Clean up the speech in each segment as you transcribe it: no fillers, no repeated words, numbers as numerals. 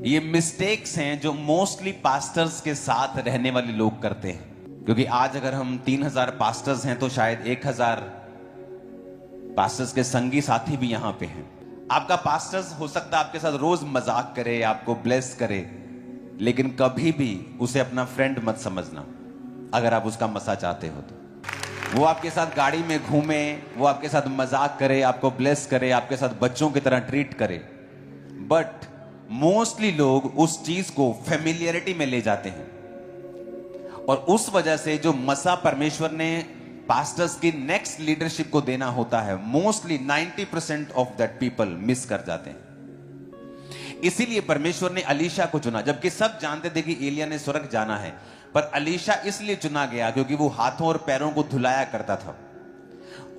ये मिस्टेक्स हैं जो मोस्टली पास्टर्स के साथ रहने वाले लोग करते हैं। क्योंकि आज अगर हम 3000 पास्टर्स हैं तो शायद 1000 पास्टर्स के संगी साथी भी यहां पे हैं। आपका पास्टर्स हो सकता है आपके साथ रोज मजाक करे, आपको ब्लेस करे, लेकिन कभी भी उसे अपना फ्रेंड मत समझना। अगर आप उसका मसा चाहते हो तो वो आपके साथ गाड़ी में घूमे, वो आपके साथ मजाक करे, आपको ब्लेस करे, आपके साथ बच्चों की तरह ट्रीट करे, बट मोस्टली लोग उस चीज को फेमिलियरिटी में ले जाते हैं। और उस वजह से जो मसा परमेश्वर ने पास्टर्स की नेक्स्ट लीडरशिप को देना होता है, mostly 90% of that people miss कर जाते हैं। इसीलिए परमेश्वर ने अलीशा को चुना, जबकि सब जानते थे कि एलिया ने स्वर्ग जाना है, पर अलीशा इसलिए चुना गया क्योंकि वो हाथों और पैरों को धुलाया करता था।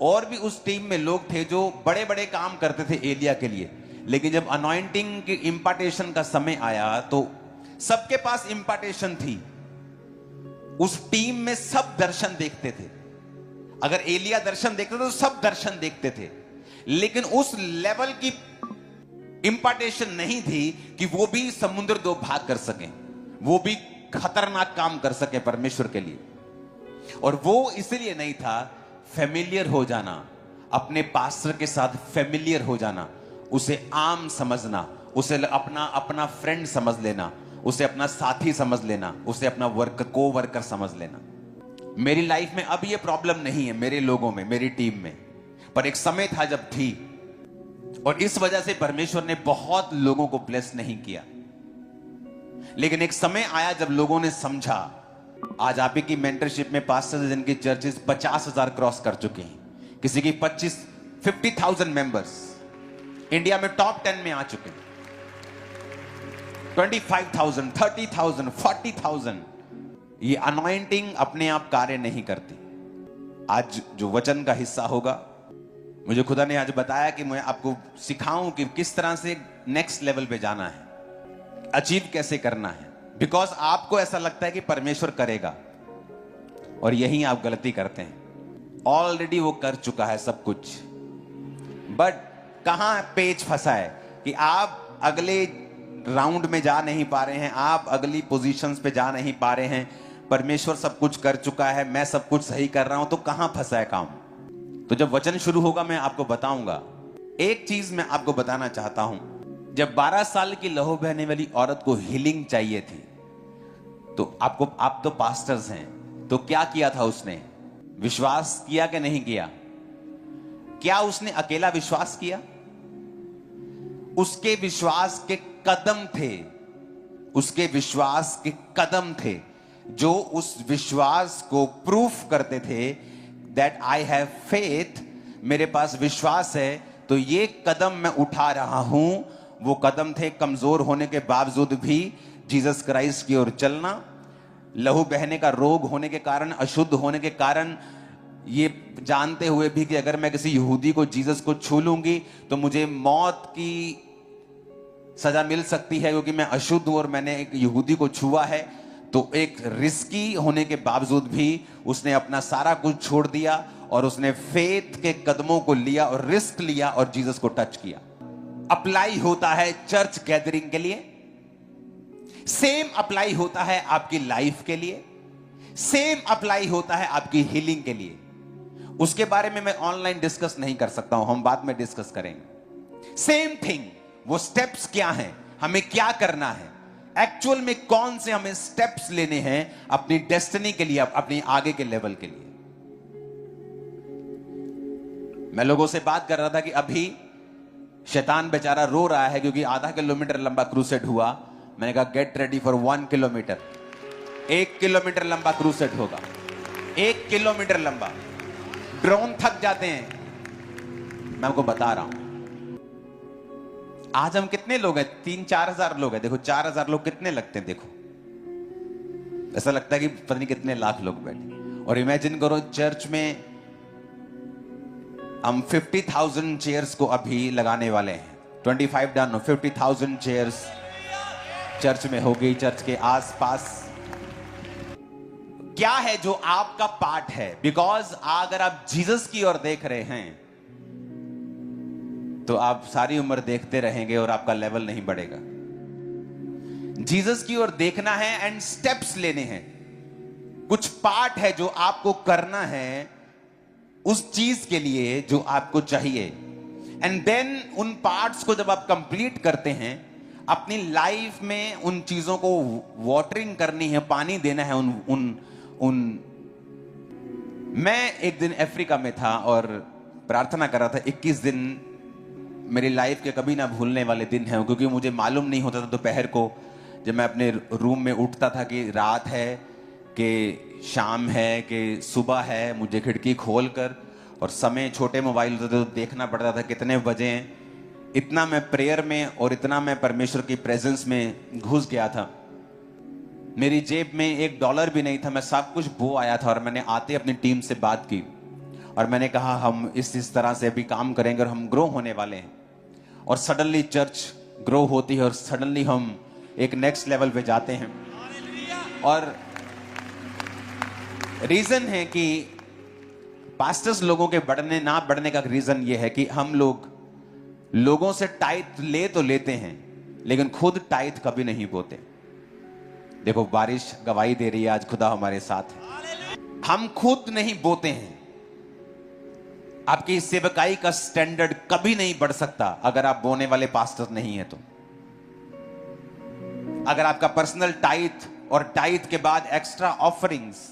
और भी उस टीम में लोग थे जो बड़े बड़े काम करते थे एलिया के लिए, लेकिन जब अनॉइंटिंग की इंपार्टेशन का समय आया तो सबके पास इंपार्टेशन थी। उस टीम में सब दर्शन देखते थे। अगर एलिया दर्शन देखते थे तो सब दर्शन देखते थे, लेकिन उस लेवल की इंपार्टेशन नहीं थी कि वो भी समुद्र दो भाग कर सके, वो भी खतरनाक काम कर सके परमेश्वर के लिए। और वो इसलिए नहीं था, फेमिलियर हो जाना, अपने पास्टर के साथ फेमिलियर हो जाना, उसे आम समझना, उसे अपना अपना फ्रेंड समझ लेना, उसे अपना साथी समझ लेना, उसे अपना को वर्कर समझ लेना। मेरी लाइफ में अब ये प्रॉब्लम नहीं है, मेरे लोगों में, मेरी टीम में, पर एक समय था जब थी। और इस वजह से परमेश्वर ने बहुत लोगों को ब्लेस नहीं किया। लेकिन एक समय आया जब लोगों ने समझा। आज आप ही की मेंटरशिप में पास्टर्स जिनकी चर्चेस 50,000 क्रॉस कर चुके हैं, किसी की 50,000 मेंबर्स इंडिया में टॉप 10 में आ चुके हैं, 25,000, 30,000, 40,000। ये अनॉइंटिंग अपने आप कार्य नहीं करती। आज जो वचन का हिस्सा होगा, मुझे खुदा ने आज बताया कि मैं आपको सिखाऊं कि किस तरह से नेक्स्ट लेवल पे जाना है, अचीव कैसे करना है। बिकॉज आपको ऐसा लगता है कि परमेश्वर करेगा, और यही आप गलती करते हैं। ऑलरेडी वो कर चुका है सब कुछ, बट कहां पेच फंसा है कि आप अगले राउंड में जा नहीं पा रहे हैं, आप अगली पोजीशंस पे जा नहीं पा रहे हैं। परमेश्वर सब कुछ कर चुका है, मैं सब कुछ सही कर रहा हूं, तो कहां फंसा है काम। तो जब वचन शुरू होगा मैं आपको बताऊंगा। एक चीज मैं आपको बताना चाहता हूं, जब 12 साल की लहू बहने वाली औरत को हीलिंग चाहिए थी, तो आप तो पास्टर्स हैं, तो क्या किया था उसने? विश्वास किया कि नहीं किया? क्या उसने अकेला विश्वास किया? उसके विश्वास के कदम थे, उसके विश्वास के कदम थे जो उस विश्वास को प्रूफ करते थे दैट आई हैव फेथ, मेरे पास विश्वास है तो ये कदम मैं उठा रहा हूं। वो कदम थे कमजोर होने के बावजूद भी जीसस क्राइस्ट की ओर चलना, लहू बहने का रोग होने के कारण, अशुद्ध होने के कारण, ये जानते हुए भी कि अगर मैं किसी यहूदी को, जीसस को छू लूंगी तो मुझे मौत की सजा मिल सकती है क्योंकि मैं अशुद्ध हूं और मैंने एक यहूदी को छुआ है। तो एक रिस्की होने के बावजूद भी उसने अपना सारा कुछ छोड़ दिया और उसने फेथ के कदमों को लिया और रिस्क लिया और जीसस को टच किया। अप्लाई होता है चर्च गैदरिंग के लिए, सेम अप्लाई होता है आपकी लाइफ के लिए, सेम अप्लाई होता है आपकी हीलिंग के लिए। उसके बारे में मैं ऑनलाइन डिस्कस नहीं कर सकता हूं, हम बाद में डिस्कस करेंगे। सेम थिंग, वो स्टेप्स क्या हैं, हमें क्या करना है, एक्चुअल में कौन से हमें स्टेप्स लेने हैं अपनी डेस्टिनी के लिए, अपनी आगे के लेवल के लिए। मैं लोगों से बात कर रहा था कि अभी शैतान बेचारा रो रहा है क्योंकि आधा किलोमीटर लंबा क्रूसेड हुआ। मैंने कहा get ready for 1 kilometre. 1 kilometre लंबा क्रूसेड होगा, 1 किलोमीटर लंबा। ड्रोन थक जाते हैं, मैं आपको बता रहा हूं। आज हम कितने लोग हैं? 3-4 हजार लोग हैं। देखो 4,000 लोग कितने लगते हैं, देखो ऐसा लगता है कि पता नहीं कितने लाख लोग बैठे। और इमेजिन करो चर्च में हम 50,000 चेयर्स को अभी लगाने वाले हैं। 25 डन, 50,000 चेयर्स चर्च में होगी, चर्च के आसपास। क्या है जो आपका पार्ट है? बिकॉज अगर आप जीसस की ओर देख रहे हैं तो आप सारी उम्र देखते रहेंगे और आपका लेवल नहीं बढ़ेगा। जीसस की ओर देखना है एंड स्टेप्स लेने हैं। कुछ पार्ट है जो आपको करना है उस चीज के लिए जो आपको चाहिए, एंड देन उन पार्ट्स को जब आप कंप्लीट करते हैं, अपनी लाइफ में उन चीजों को वाटरिंग करनी है, पानी देना है उन मैं एक दिन अफ्रीका में था और प्रार्थना कर रहा था। 21 दिन मेरी लाइफ के कभी ना भूलने वाले दिन हैं, क्योंकि मुझे मालूम नहीं होता था दोपहर को जब मैं अपने रूम में उठता था कि रात है कि शाम है कि सुबह है। मुझे खिड़की खोलकर, और समय छोटे मोबाइल होते थे तो देखना पड़ता था कितने बजे हैं। इतना मैं प्रेयर में और इतना मैं परमेश्वर की प्रेजेंस में घुस गया था। मेरी जेब में $1 भी नहीं था, मैं सब कुछ बो आया था। और मैंने आते अपनी टीम से बात की और मैंने कहा हम इस तरह से अभी काम करेंगे और हम ग्रो होने वाले हैं। और सडनली चर्च ग्रो होती है और सडनली हम एक नेक्स्ट लेवल पे जाते हैं। और रीजन है कि पास्टर्स लोगों के बढ़ने ना बढ़ने का रीजन ये है कि हम लोगों से टाइथ ले तो लेते हैं लेकिन खुद टाइथ कभी नहीं बोते। देखो बारिश गवाही दे रही है, आज खुदा हमारे साथ है। हम खुद नहीं बोते हैं। आपकी सेवकाई का स्टैंडर्ड कभी नहीं बढ़ सकता अगर आप बोने वाले पास्टर नहीं है तो। अगर आपका पर्सनल टाइथ और टाइथ के बाद एक्स्ट्रा ऑफरिंग्स,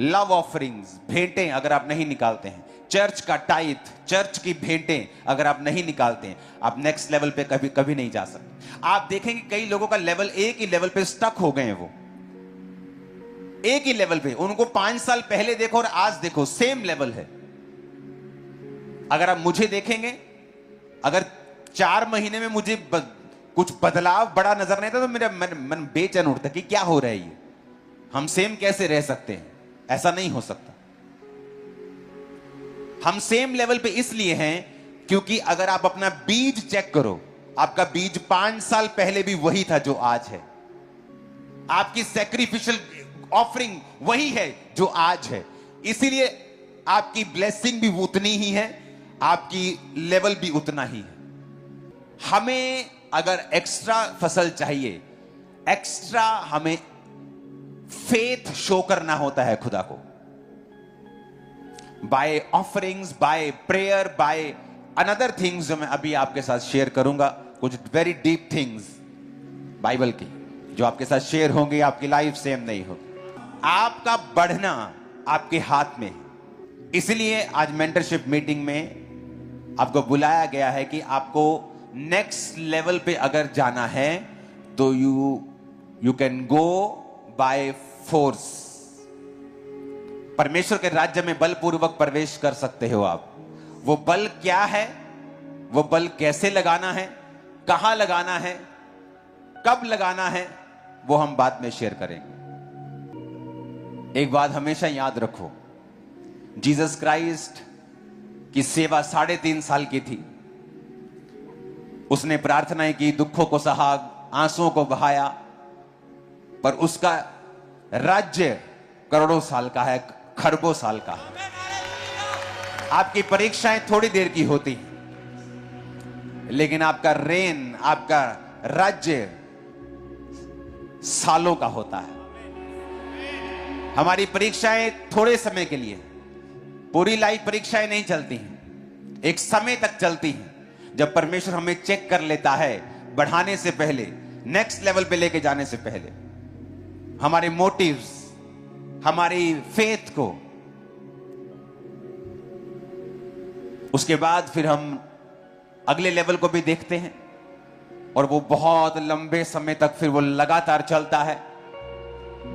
लव ऑफरिंग्स, भेंटें अगर आप नहीं निकालते हैं, चर्च का टाइथ, चर्च की भेंटें अगर आप नहीं निकालते हैं, आप नेक्स्ट लेवल पे कभी कभी नहीं जा सकते। आप देखेंगे कई लोगों का लेवल एक ही लेवल पे स्टक हो गए हैं। वो एक ही लेवल पे, उनको 5 साल पहले देखो और आज देखो सेम लेवल है। अगर आप मुझे देखेंगे, अगर 4 महीने में मुझे कुछ बदलाव बड़ा नजर नहीं था तो मेरा मन बेचैन उठता कि क्या हो रहा है ये, हम सेम कैसे रह सकते हैं। ऐसा नहीं हो सकता। हम सेम लेवल पे इसलिए हैं क्योंकि अगर आप अपना बीज चेक करो, आपका बीज 5 साल पहले भी वही था जो आज है। आपकी सैक्रिफिशियल ऑफरिंग वही है जो आज है। इसीलिए आपकी ब्लेसिंग भी उतनी ही है, आपकी लेवल भी उतना ही है। हमें अगर एक्स्ट्रा फसल चाहिए, एक्स्ट्रा हमें फेथ शो करना होता है खुदा को, by offerings, by prayer, by another things जो मैं अभी आपके साथ शेयर करूंगा। कुछ वेरी डीप थिंग्स बाइबल की जो आपके साथ शेयर होंगी, आपकी लाइफ सेम नहीं होगी। आपका बढ़ना आपके हाथ में है। इसलिए आज मेंटरशिप मीटिंग में आपको बुलाया गया है कि आपको नेक्स्ट लेवल पे अगर जाना है तो you can go by force. परमेश्वर के राज्य में बलपूर्वक प्रवेश कर सकते हो आप। वो बल क्या है, वो बल कैसे लगाना है, कहां लगाना है, कब लगाना है, वो हम बाद में शेयर करेंगे। एक बात हमेशा याद रखो, जीसस क्राइस्ट की सेवा 3.5 साल की थी। उसने प्रार्थनाएं की, दुखों को सहा, आंसुओं को बहाया, पर उसका राज्य करोड़ों साल का है, खरबों साल का है। आपकी परीक्षाएं थोड़ी देर की होती हैं, लेकिन आपका रेन, आपका राज्य सालों का होता है। हमारी परीक्षाएं थोड़े समय के लिए, पूरी लाइफ परीक्षाएं नहीं चलती हैं, एक समय तक चलती हैं। जब परमेश्वर हमें चेक कर लेता है बढ़ाने से पहले, नेक्स्ट लेवल पे लेके जाने से पहले, हमारे मोटिव्स, हमारी फेथ को, उसके बाद फिर हम अगले लेवल को भी देखते हैं और वो बहुत लंबे समय तक फिर वो लगातार चलता है।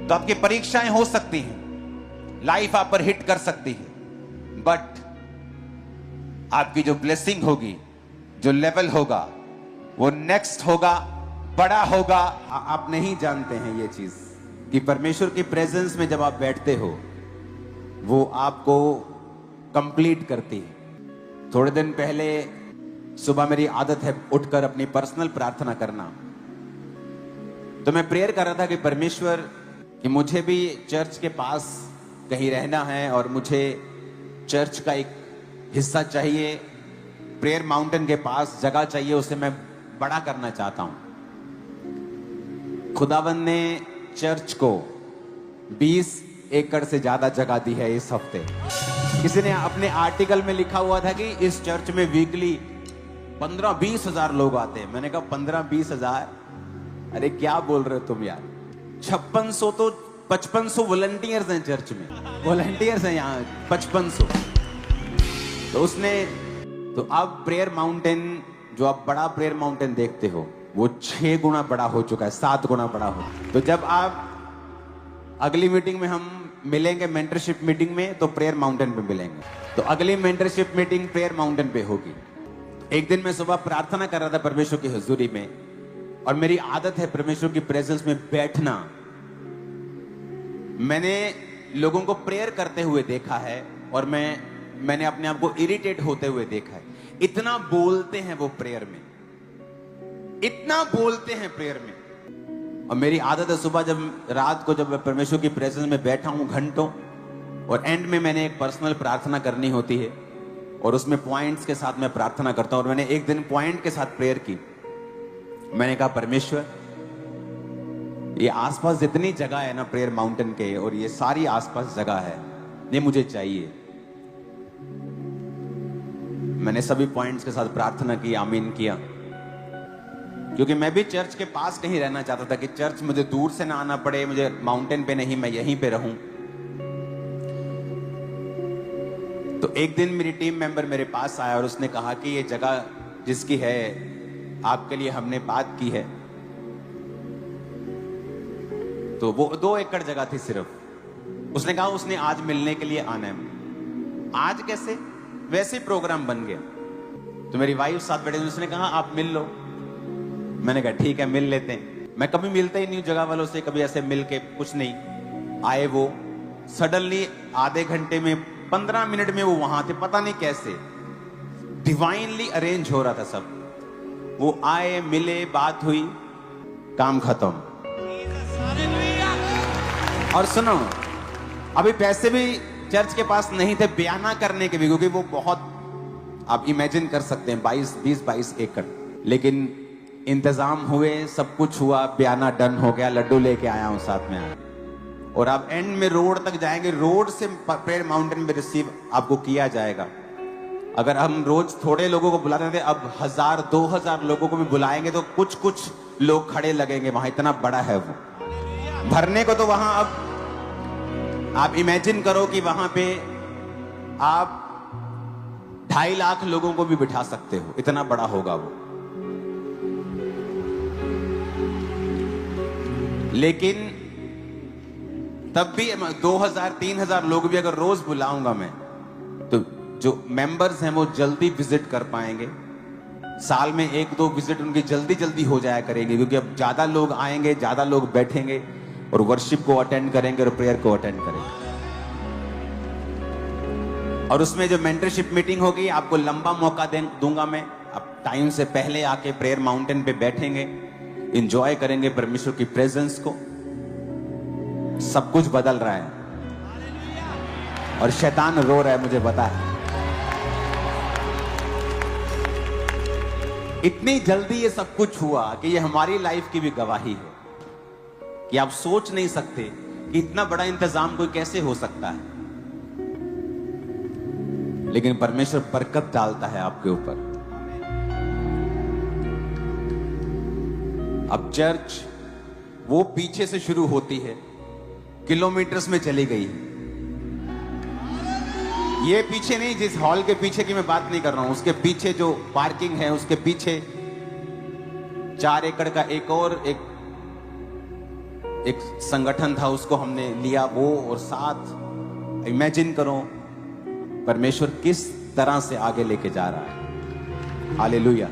तो आपकी परीक्षाएं हो सकती हैं, लाइफ आप पर हिट कर सकती है, बट आपकी जो ब्लेसिंग होगी, जो लेवल होगा, वो नेक्स्ट होगा, बड़ा होगा। आप नहीं जानते हैं ये चीज कि परमेश्वर की प्रेजेंस में जब आप बैठते हो वो आपको कंप्लीट करती है। थोड़े दिन पहले सुबह मेरी आदत है उठकर अपनी पर्सनल प्रार्थना करना, तो मैं प्रेयर कर रहा था कि परमेश्वर, कि मुझे भी चर्च के पास कहीं रहना है और मुझे चर्च का एक हिस्सा चाहिए, प्रेयर माउंटेन के पास जगह चाहिए, उसे मैं बड़ा करना चाहता हूं। खुदावंद ने चर्च को 20 एकड़ से ज्यादा जगह दी है इस हफ्ते। किसी ने अपने आर्टिकल में लिखा हुआ था कि इस चर्च में वीकली 15-20 हजार लोग आते हैं। मैंने कहा 15-20 हजार, अरे क्या बोल रहे हो तुम यार। 5600 तो 5500 वॉलंटियर्स हैं चर्च में, वॉलंटियर्स हैं यहाँ 5500। तो उसने तो अब प्रेयर माउंटेन, जो आप बड़ा प्रेयर माउंटेन देखते हो, वो 6 गुना बड़ा हो चुका है, 7 गुना बड़ा हो। तो जब आप अगली मीटिंग में हम मिलेंगे, मेंटरशिप मीटिंग में, तो प्रेयर माउंटेन पे मिलेंगे। तो अगली मेंटरशिप मीटिंग प्रेयर माउंटेन पे होगी। एक दिन मैं सुबह प्रार्थना कर रहा था परमेश्वर की हुजूरी में, और मेरी आदत है परमेश्वर की प्रेजेंस में बैठना। मैंने लोगों को प्रेयर करते हुए देखा है, और मैंने अपने आप को इरिटेट होते हुए देखा है। इतना बोलते हैं वो प्रेयर में, इतना बोलते हैं प्रेयर में। और मेरी आदत है सुबह जब रात को जब परमेश्वर की प्रेजेंस में बैठा हूं घंटों, और एंड में मैंने एक पर्सनल प्रार्थना करनी होती है, और उसमें पॉइंट्स के साथ मैं प्रार्थना करता हूं। और मैंने एक दिन पॉइंट के साथ प्रेयर की। मैंने कहा परमेश्वर, ये आसपास जितनी जगह है ना प्रेयर माउंटेन के, और ये सारी आसपास जगह है, ये मुझे चाहिए। मैंने सभी पॉइंट्स के साथ प्रार्थना की, आमीन किया, क्योंकि मैं भी चर्च के पास कहीं रहना चाहता था कि चर्च मुझे दूर से ना आना पड़े, मुझे माउंटेन पे नहीं, मैं यहीं पे रहूं। तो एक दिन मेरी टीम मेंबर मेरे पास आया और उसने कहा कि ये जगह जिसकी है, आपके लिए हमने बात की है। तो वो 2 एकड़ जगह थी सिर्फ। उसने कहा उसने आज मिलने के लिए आना है। आज कैसे? वैसे ही प्रोग्राम बन गया। तो मेरी वाइफ साथ बैठे, उसने कहा आप मिल लो। मैंने कहा ठीक है, मिल लेते हैं। मैं कभी मिलता ही नहीं जगह वालों से, कभी ऐसे मिल के कुछ नहीं। आए वो सडनली, आधे घंटे में 15 मिनट में वो वहां थे, पता नहीं कैसे डिवाइनली अरेंज हो रहा था सब। वो आए, मिले, बात हुई, काम खत्म। और सुनो, अभी पैसे भी चर्च के पास नहीं थे बयाना करने के भी, क्योंकि वो बहुत, आप इमेजिन कर सकते हैं 20-22 एकड़। लेकिन इंतजाम हुए, सब कुछ हुआ, बयाना डन हो गया, लड्डू लेके आया हूं साथ में। और आप एंड में रोड तक जाएंगे, रोड से प्रेयर माउंटेन में रिसीव आपको किया जाएगा। अगर हम रोज थोड़े लोगों को बुलाते थे, अब 1000-2000 लोगों को भी बुलाएंगे तो कुछ लोग खड़े लगेंगे वहां, इतना बड़ा है वो। भरने को तो वहां, अब आप इमेजिन करो कि वहां पे आप 2.5 लाख लोगों को भी बिठा सकते हो, इतना बड़ा होगा वो। लेकिन तब भी 2000-3000 लोग भी अगर रोज बुलाऊंगा मैं, तो जो मेंबर्स हैं वो जल्दी विजिट कर पाएंगे। साल में 1-2 विजिट उनकी जल्दी हो जाया करेंगे, क्योंकि अब ज्यादा लोग आएंगे, ज्यादा लोग बैठेंगे और वर्शिप को अटेंड करेंगे और प्रेयर को अटेंड करेंगे। और उसमें जो मेंटरशिप मीटिंग होगी, आपको लंबा मौका दूंगा मैं। आप टाइम से पहले आके प्रेयर माउंटेन पे बैठेंगे, एंजॉय करेंगे परमेश्वर की प्रेजेंस को। सब कुछ बदल रहा है और शैतान रो रहा है, मुझे पता है। इतनी जल्दी ये सब कुछ हुआ कि ये हमारी लाइफ की भी गवाही है कि आप सोच नहीं सकते कि इतना बड़ा इंतजाम कोई कैसे हो सकता है। लेकिन परमेश्वर बरकत डालता है आपके ऊपर। अब चर्च वो पीछे से शुरू होती है, किलोमीटर्स में चली गई। ये पीछे नहीं, जिस हॉल के पीछे की मैं बात नहीं कर रहा हूं, उसके पीछे जो पार्किंग है, उसके पीछे 4 एकड़ का एक संगठन था, उसको हमने लिया वो। और साथ इमेजिन करो परमेश्वर किस तरह से आगे लेके जा रहा है। हालेलुया।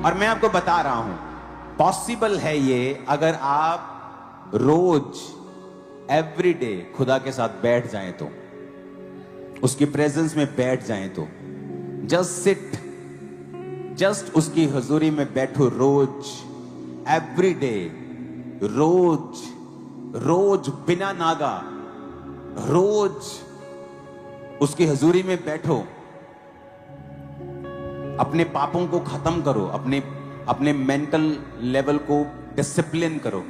और मैं आपको बता रहा हूं, पॉसिबल है ये, अगर आप रोज एवरीडे खुदा के साथ बैठ जाएं, तो उसकी प्रेजेंस में बैठ जाएं, तो जस्ट उसकी हुजूरी में बैठो रोज, एवरीडे, रोज बिना नागा, रोज उसकी हुजूरी में बैठो। अपने पापों को खत्म करो, अपने मेंटल लेवल को डिसिप्लिन करो,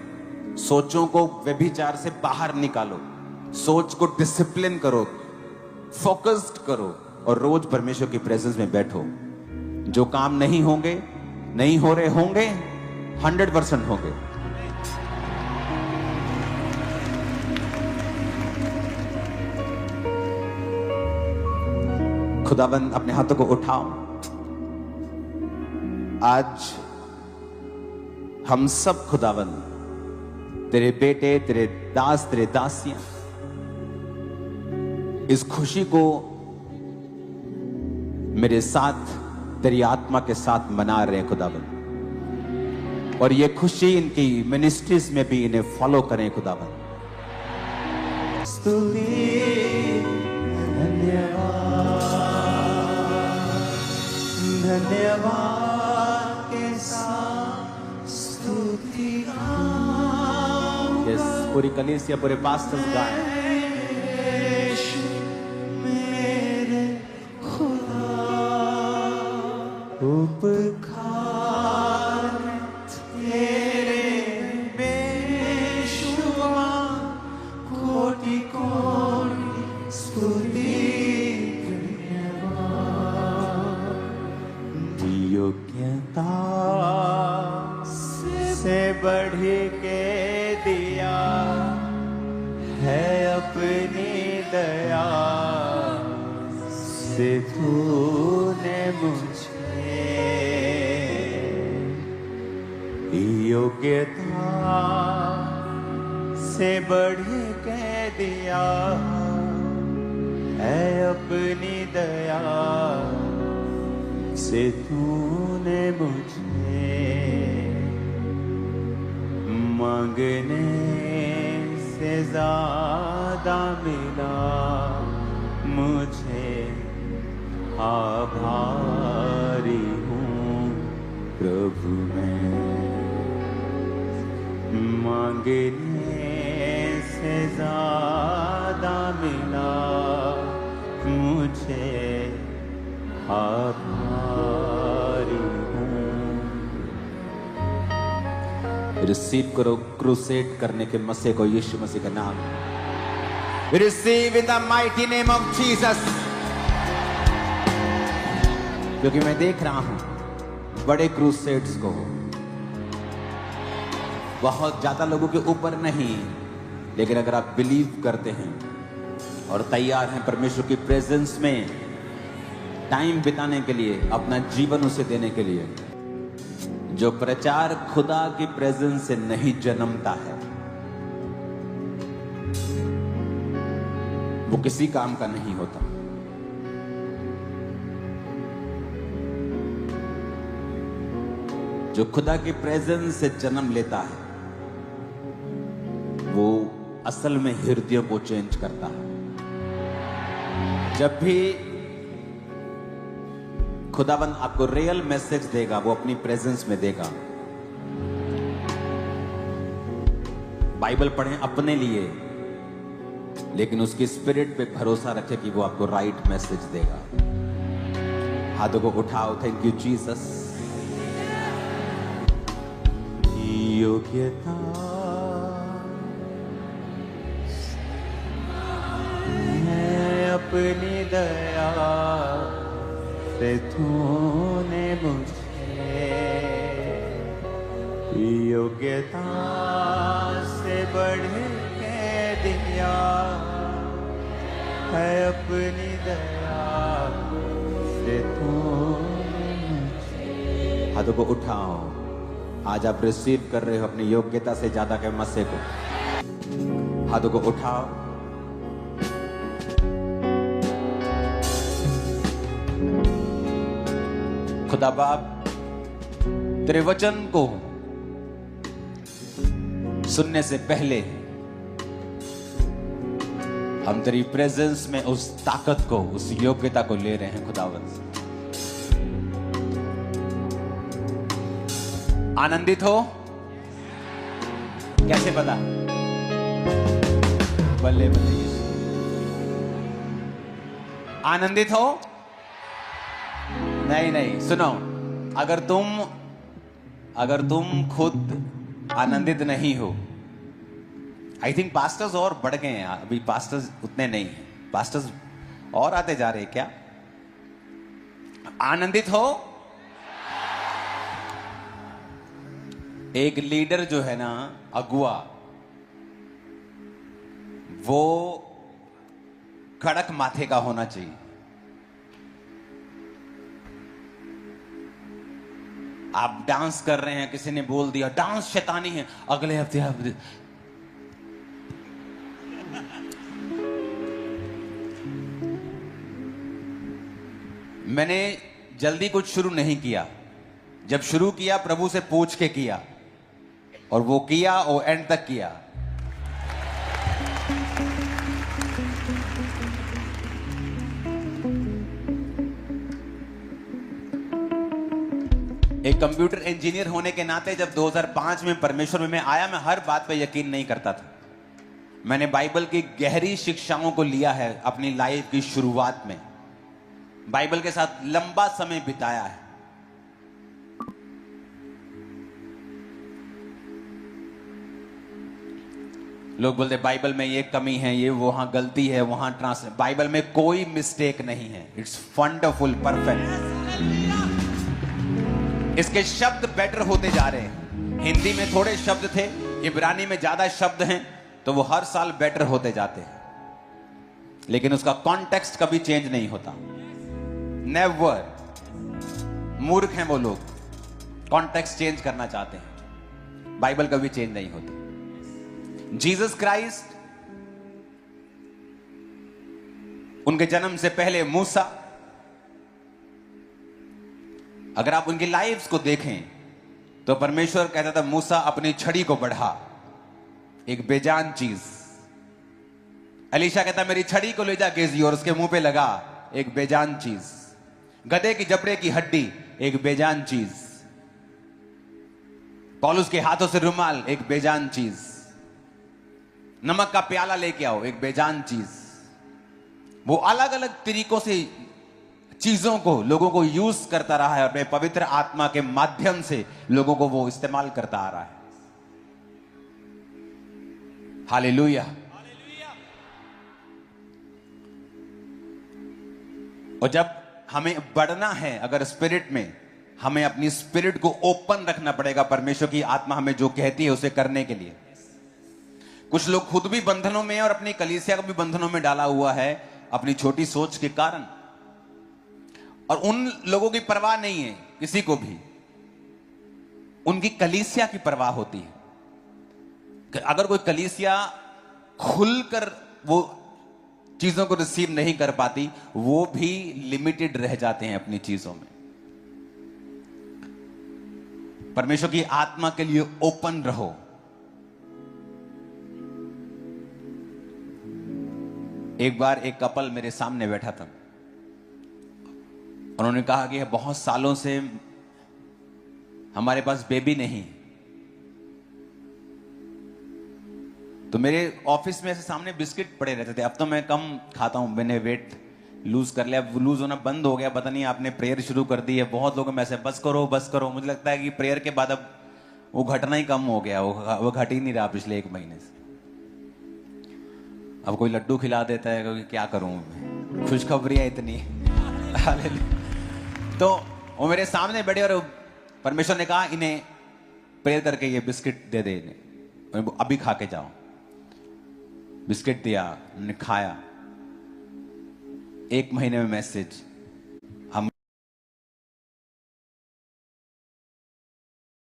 सोचों को व्यभिचार से बाहर निकालो, सोच को डिसिप्लिन करो, फोकस्ड करो और रोज परमेश्वर की प्रेजेंस में बैठो। जो काम नहीं होंगे, नहीं हो रहे होंगे, 100% होंगे। खुदाबंद अपने हाथों को उठाओ। आज हम सब खुदाबंद तेरे बेटे, तेरे दास, तेरे दासियां इस खुशी को मेरे साथ तेरी आत्मा के साथ मना रहे हैं खुदाबंद, और ये खुशी इनकी मिनिस्ट्रीज में भी इन्हें फॉलो करें खुदाबंद। स्तुति धन्यवाद के साथ स्तुति यस, पूरी कलीसिया, पूरे पास्टर्स गाएं। मेरे खुदा उपकार तेरे बेशुमार, कोटि कोटि स्तुति योग्यता से बढ़ के दिया है अपनी दया से तूने मुझे योग्यता से बढ़ के दिया है अपनी दया से तूने मुझे मांगने से ज्यादा मिला, मुझे आभारी हूँ प्रभु मैं। मांगने से ज्यादा मिला, मुझे आभारी हूँ। रिसीव करो क्रूसेड करने के मसीह को, यीशु मसीह का नाम। Receive in the mighty name of Jesus. क्योंकि मैं देख रहा हूं बड़े क्रूसेड्स को, बहुत ज्यादा लोगों के ऊपर नहीं, लेकिन अगर आप बिलीव करते हैं और तैयार हैं परमेश्वर की प्रेजेंस में टाइम बिताने के लिए, अपना जीवन उसे देने के लिए, जो प्रचार खुदा की प्रेजेंस से नहीं जन्मता है वो किसी काम का नहीं होता। जो खुदा की प्रेजेंस से जन्म लेता है वो असल में हृदयों को चेंज करता है। जब भी खुदाबंद आपको रियल मैसेज देगा, वो अपनी प्रेजेंस में देगा। बाइबल पढ़ें अपने लिए, लेकिन उसकी स्पिरिट पे भरोसा रखें कि वो आपको राइट मैसेज देगा। हाथों को उठाओ। Thank you Jesus. योग्यता है अपनी दया से तूने मुझे योग्यता से बढ़ के दिया है अपनी दया से तूने मुझे। हाथों को उठाओ। आज आप रिसीव कर रहे हो अपनी योग्यता से ज्यादा के मसीह को। हाथों को उठाओ। खुदा बाप, तेरे वचन को सुनने से पहले हम तेरी प्रेजेंस में उस ताकत को, उस योग्यता को ले रहे हैं खुदावंद। आनंदित हो? कैसे पता? बल्ले बल्ले। आनंदित हो? नहीं नहीं, सुनो, अगर तुम अगर तुम खुद आनंदित नहीं हो, आई थिंक पास्टर्स और बढ़ गए हैं, अभी पास्टर्स उतने नहीं हैं, पास्टर्स और आते जा रहे हैं क्या? आनंदित हो। एक लीडर जो है ना, अगुआ, वो कड़क माथे का होना चाहिए। आप डांस कर रहे हैं, किसी ने बोल दिया डांस शैतानी है, अगले हफ्ते आप मैंने जल्दी कुछ शुरू नहीं किया। जब शुरू किया प्रभु से पूछ के किया, और वो किया, वो एंड तक किया। एक कंप्यूटर इंजीनियर होने के नाते जब 2005 में परमेश्वर में मैं आया, मैं हर बात पे यकीन नहीं करता था। मैंने बाइबल की गहरी शिक्षाओं को लिया है अपनी लाइफ की शुरुआत में, बाइबल के साथ लंबा समय बिताया है। लोग बोलते बाइबल में ये कमी है, ये वहां गलती है, वहां ट्रांसलेट। बाइबल में कोई मिस्टेक नहीं है, इट्स वंडरफुल, परफेक्ट। इसके शब्द बेटर होते जा रहे हैं। हिंदी में थोड़े शब्द थे, इब्रानी में ज्यादा शब्द हैं, तो वो हर साल बेटर होते जाते हैं, लेकिन उसका कॉन्टेक्स्ट कभी चेंज नहीं होता। नेवर। मूर्ख हैं वो लोग, कॉन्टेक्स्ट चेंज करना चाहते हैं। बाइबल कभी चेंज नहीं होती। जीसस क्राइस्ट, उनके जन्म से पहले मूसा, अगर आप उनकी लाइफ्स को देखें तो परमेश्वर कहता था मूसा अपनी छड़ी को बढ़ा, एक बेजान चीज। एलीशा कहता मेरी छड़ी को ले जा गेजी और उसके मुंह पे लगा, एक बेजान चीज। गधे की जबड़े की हड्डी, एक बेजान चीज। पौलुस के हाथों से रुमाल, एक बेजान चीज। नमक का प्याला लेके आओ, एक बेजान चीज। वो अलग अलग तरीकों से चीजों को, लोगों को यूज करता रहा है, अपने पवित्र आत्मा के माध्यम से लोगों को वो इस्तेमाल करता आ रहा है। हालेलुया। और जब हमें बढ़ना है, अगर स्पिरिट में, हमें अपनी स्पिरिट को ओपन रखना पड़ेगा परमेश्वर की आत्मा हमें जो कहती है उसे करने के लिए। कुछ लोग खुद भी बंधनों में और अपनी कलीसिया को भी बंधनों में डाला हुआ है अपनी छोटी सोच के कारण, और उन लोगों की परवाह नहीं है किसी को भी, उनकी कलीसिया की परवाह होती है। अगर कोई कलीसिया खुलकर वो चीजों को रिसीव नहीं कर पाती, वो भी लिमिटेड रह जाते हैं अपनी चीजों में। परमेश्वर की आत्मा के लिए ओपन रहो। एक बार एक कपल मेरे सामने बैठा था, उन्होंने कहा कि बहुत सालों से हमारे पास बेबी नहीं। तो मेरे ऑफिस में ऐसे सामने बिस्किट पड़े रहते थे। अब तो मैं कम खाता हूं, मैंने वेट लूज कर लिया, लूज होना बंद हो गया। पता नहीं आपने प्रेयर शुरू कर दी है, बहुत लोगों में ऐसे बस करो बस करो। मुझे लगता है कि प्रेयर के बाद अब वो घटना ही कम हो गया, वो घट ही नहीं रहा पिछले 1 महीने से। अब कोई लड्डू खिला देता है, क्योंकि क्या करूं, खुशखबरियां इतनी। तो वो मेरे सामने बैठे और परमेश्वर ने कहा इन्हें प्रेयर करके ये बिस्किट दे दे, इन्हें अभी खा के जाओ। बिस्किट दिया, उन्होंने खाया। 1 महीने में मैसेज,